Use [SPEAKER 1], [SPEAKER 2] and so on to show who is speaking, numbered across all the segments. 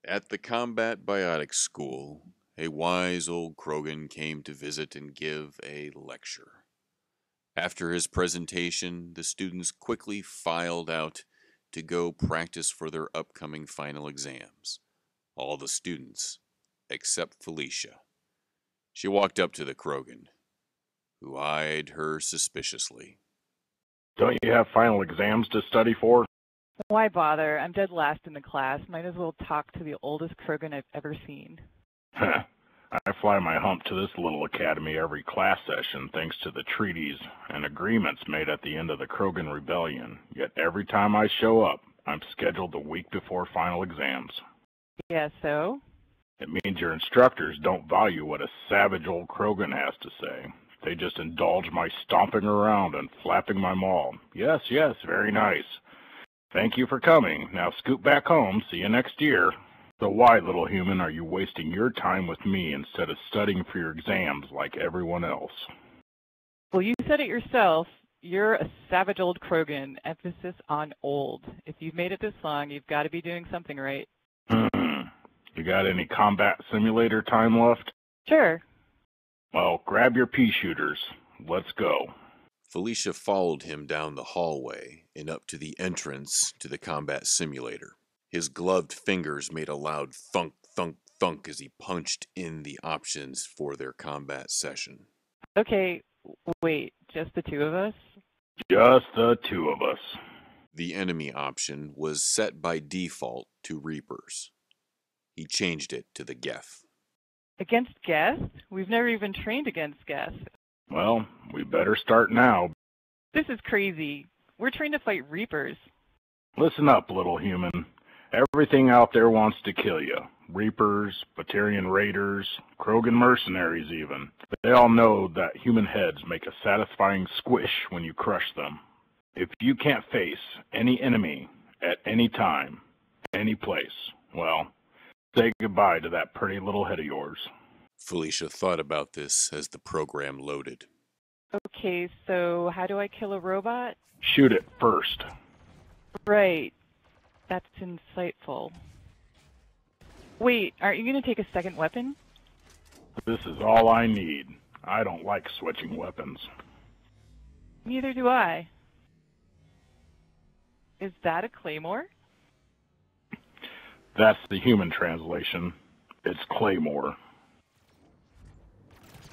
[SPEAKER 1] At the Combat Biotic School, a wise old Krogan came to visit and give a lecture. After his presentation, the students quickly filed out to go practice for their upcoming final exams. All the students, except Felicia. She walked up to the Krogan, who eyed her suspiciously.
[SPEAKER 2] Don't you have final exams to study for?
[SPEAKER 3] Why bother? I'm dead last in the class. Might as well talk to the oldest Krogan I've ever seen.
[SPEAKER 2] I fly my hump to this little academy every class session thanks to the treaties and agreements made at the end of the Krogan Rebellion. Yet every time I show up, I'm scheduled a week before final exams.
[SPEAKER 3] Yeah, so?
[SPEAKER 2] It means your instructors don't value what a savage old Krogan has to say. They just indulge my stomping around and flapping my maul. Yes, very nice. Thank you for coming. Now scoot back home. See you next year. So why, little human, are you wasting your time with me instead of studying for your exams like everyone else?
[SPEAKER 3] Well, you said it yourself. You're a savage old Krogan. Emphasis on old. If you've made it this long, you've got to be doing something right.
[SPEAKER 2] You got any combat simulator time left?
[SPEAKER 3] Sure.
[SPEAKER 2] Well, grab your pea shooters. Let's go.
[SPEAKER 1] Felicia followed him down the hallway and up to the entrance to the combat simulator. His gloved fingers made a loud thunk, thunk, thunk as he punched in the options for their combat session.
[SPEAKER 3] Okay, wait, just the two of us?
[SPEAKER 2] Just the two of us.
[SPEAKER 1] The enemy option was set by default to Reapers. He changed it to the Geth.
[SPEAKER 3] Against Geth? We've never even trained against Geth.
[SPEAKER 2] Well, we better start now.
[SPEAKER 3] This is crazy. We're trained to fight Reapers.
[SPEAKER 2] Listen up, little human. Everything out there wants to kill you. Reapers, Batarian raiders, Krogan mercenaries even. They all know that human heads make a satisfying squish when you crush them. If you can't face any enemy at any time, any place, well, say goodbye to that pretty little head of yours.
[SPEAKER 1] Felicia thought about this as the program loaded.
[SPEAKER 3] Okay, so how do I kill a robot?
[SPEAKER 2] Shoot it first.
[SPEAKER 3] Right. That's insightful. Wait, aren't you going to take a second weapon?
[SPEAKER 2] This is all I need. I don't like switching weapons.
[SPEAKER 3] Neither do I. Is that a claymore?
[SPEAKER 2] That's the human translation. It's Claymore.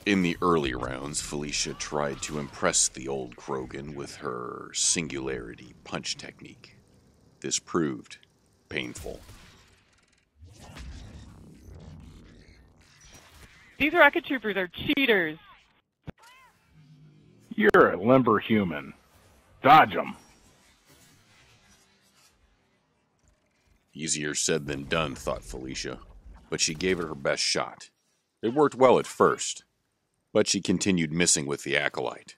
[SPEAKER 1] In the early rounds, Felicia tried to impress the old Krogan with her singularity punch technique. This proved painful.
[SPEAKER 3] These rocket troopers are cheaters.
[SPEAKER 2] You're a limber human. Dodge 'em.
[SPEAKER 1] Easier said than done, thought Felicia, but she gave it her best shot. It worked well at first, but she continued missing with the acolyte,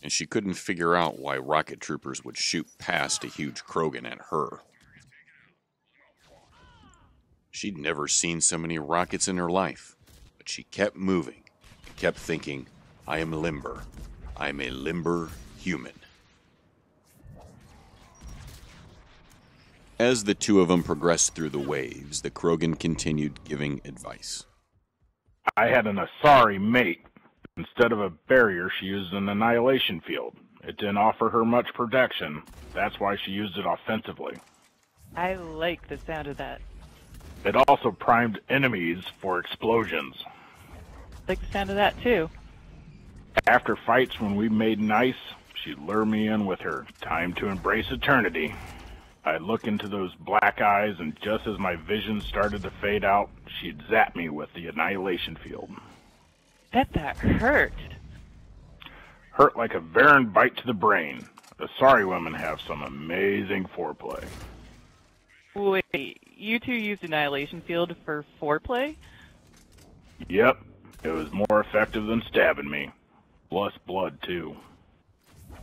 [SPEAKER 1] and she couldn't figure out why rocket troopers would shoot past a huge Krogan at her. She'd never seen so many rockets in her life, but she kept moving and kept thinking, I am limber. I'm a limber human. As the two of them progressed through the waves, the Krogan continued giving advice.
[SPEAKER 2] I had an Asari mate. Instead of a barrier, she used an annihilation field. It didn't offer her much protection. That's why she used it offensively.
[SPEAKER 3] I like the sound of that.
[SPEAKER 2] It also primed enemies for explosions.
[SPEAKER 3] Like the sound of that, too.
[SPEAKER 2] After fights when we made nice, she'd lure me in with her time to embrace eternity. I'd look into those black eyes, and just as my vision started to fade out, she'd zap me with the annihilation field.
[SPEAKER 3] Bet that hurt.
[SPEAKER 2] Hurt like a Varan bite to the brain. The sorry women have some amazing foreplay.
[SPEAKER 3] Wait, you two used Annihilation Field for foreplay?
[SPEAKER 2] Yep, it was more effective than stabbing me. Plus blood, too.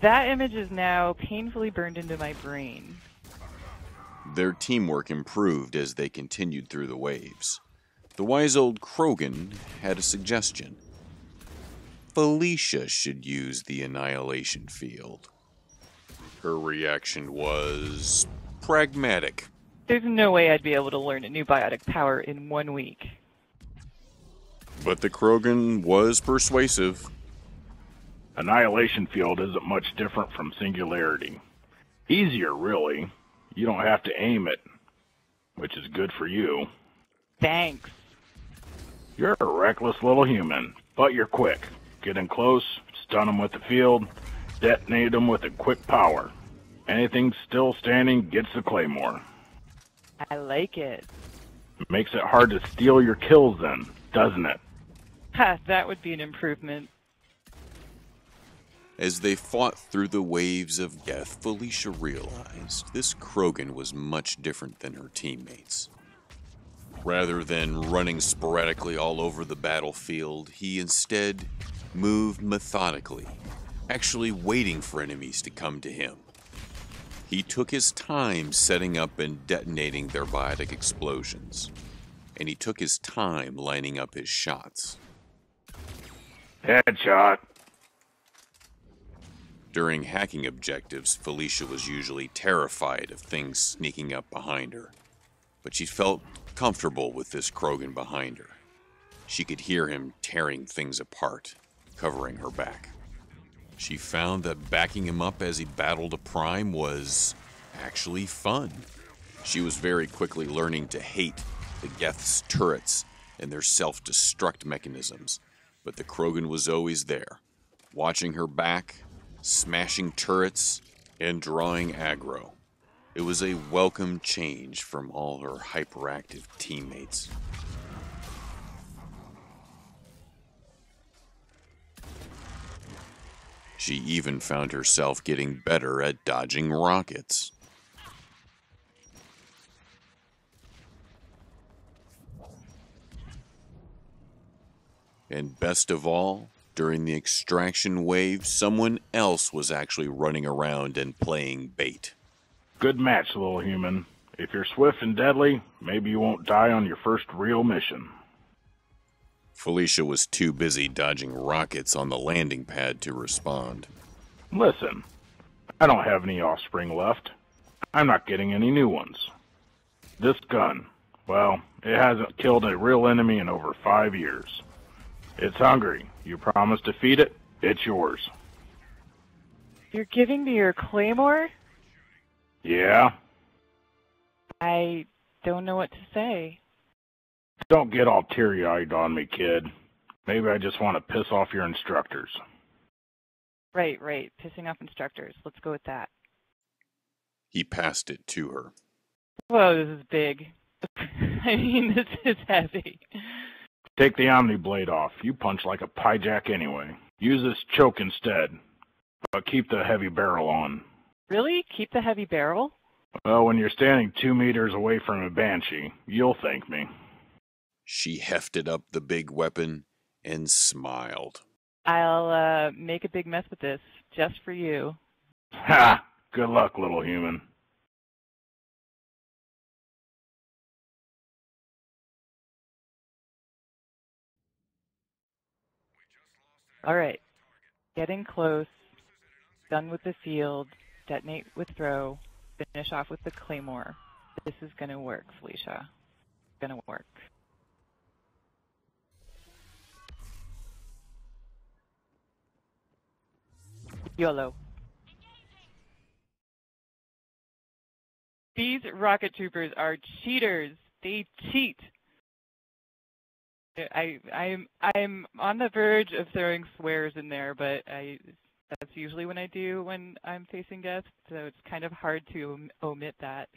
[SPEAKER 3] That image is now painfully burned into my brain.
[SPEAKER 1] Their teamwork improved as they continued through the waves. The wise old Krogan had a suggestion. Felicia should use the annihilation field. Her reaction was pragmatic.
[SPEAKER 3] There's no way I'd be able to learn a new biotic power in 1 week.
[SPEAKER 1] But the Krogan was persuasive.
[SPEAKER 2] Annihilation field isn't much different from singularity. Easier, really. You don't have to aim it, which is good for you.
[SPEAKER 3] Thanks.
[SPEAKER 2] You're a reckless little human, but you're quick. Get in close, stun them with the field, detonate them with a quick power. Anything still standing gets the claymore.
[SPEAKER 3] I like it.
[SPEAKER 2] Makes it hard to steal your kills then, doesn't it?
[SPEAKER 3] Ha, that would be an improvement.
[SPEAKER 1] As they fought through the waves of death, Felicia realized this Krogan was much different than her teammates. Rather than running sporadically all over the battlefield, he instead moved methodically, actually waiting for enemies to come to him. He took his time setting up and detonating their biotic explosions, and he took his time lining up his shots.
[SPEAKER 2] Headshot.
[SPEAKER 1] During hacking objectives, Felicia was usually terrified of things sneaking up behind her, but she felt comfortable with this Krogan behind her. She could hear him tearing things apart, covering her back. She found that backing him up as he battled a prime was actually fun. She was very quickly learning to hate the Geth's turrets and their self-destruct mechanisms, but the Krogan was always there, watching her back, smashing turrets, and drawing aggro. It was a welcome change from all her hyperactive teammates. She even found herself getting better at dodging rockets. And best of all, during the extraction wave, someone else was actually running around and playing bait.
[SPEAKER 2] Good match, little human. If you're swift and deadly, maybe you won't die on your first real mission.
[SPEAKER 1] Felicia was too busy dodging rockets on the landing pad to respond.
[SPEAKER 2] Listen, I don't have any offspring left. I'm not getting any new ones. This gun, well, it hasn't killed a real enemy in over 5 years. It's hungry. You promise to feed it, it's yours.
[SPEAKER 3] You're giving me your claymore?
[SPEAKER 2] Yeah?
[SPEAKER 3] I don't know what to say.
[SPEAKER 2] Don't get all teary-eyed on me, kid. Maybe I just want to piss off your instructors.
[SPEAKER 3] Right. Pissing off instructors. Let's go with that.
[SPEAKER 1] He passed it to her.
[SPEAKER 3] Whoa, this is big. I mean, this is heavy.
[SPEAKER 2] Take the Omni Blade off. You punch like a pyjack anyway. Use this choke instead, but keep the heavy barrel on.
[SPEAKER 3] Really? Keep the heavy barrel?
[SPEAKER 2] Well, when you're standing 2 meters away from a Banshee, you'll thank me.
[SPEAKER 1] She hefted up the big weapon and smiled.
[SPEAKER 3] I'll make a big mess with this, just for you.
[SPEAKER 2] Ha! Good luck, little human.
[SPEAKER 3] All right. Getting close. Done with the field. Detonate with throw. Finish off with the claymore. This is going to work, Felicia. It's going to work. YOLO. These rocket troopers are cheaters. They cheat. I'm on the verge of throwing swears in there, but that's usually when I do when I'm facing guests, so it's kind of hard to omit that.